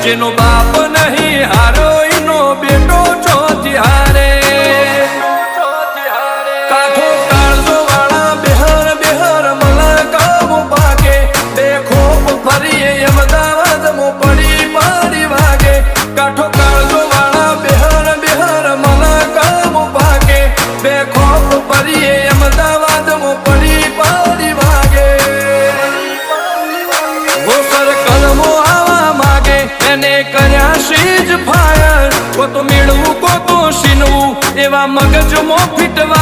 જેનો બાપ નહીં હારો એનો બેટો ચોથી હારે કાઠો કાળજો વાળા બેહર બેહર મલકાવો પાકે બે ખોપ ફરીએ અમદાવાદ મો પડી પડી વાગે કાઠો કાળજો વાળા બેહર બેહર મલકાવો પાકે બે ખોપ ફરીએ અમદાવાદ મો પડી પડી વાગે ગોસર કલમો આવા માગે એને કર્યા શીજ ફાયર કો તો મેળવું કો તો શીનવું એવા મગજમાં ફીટવા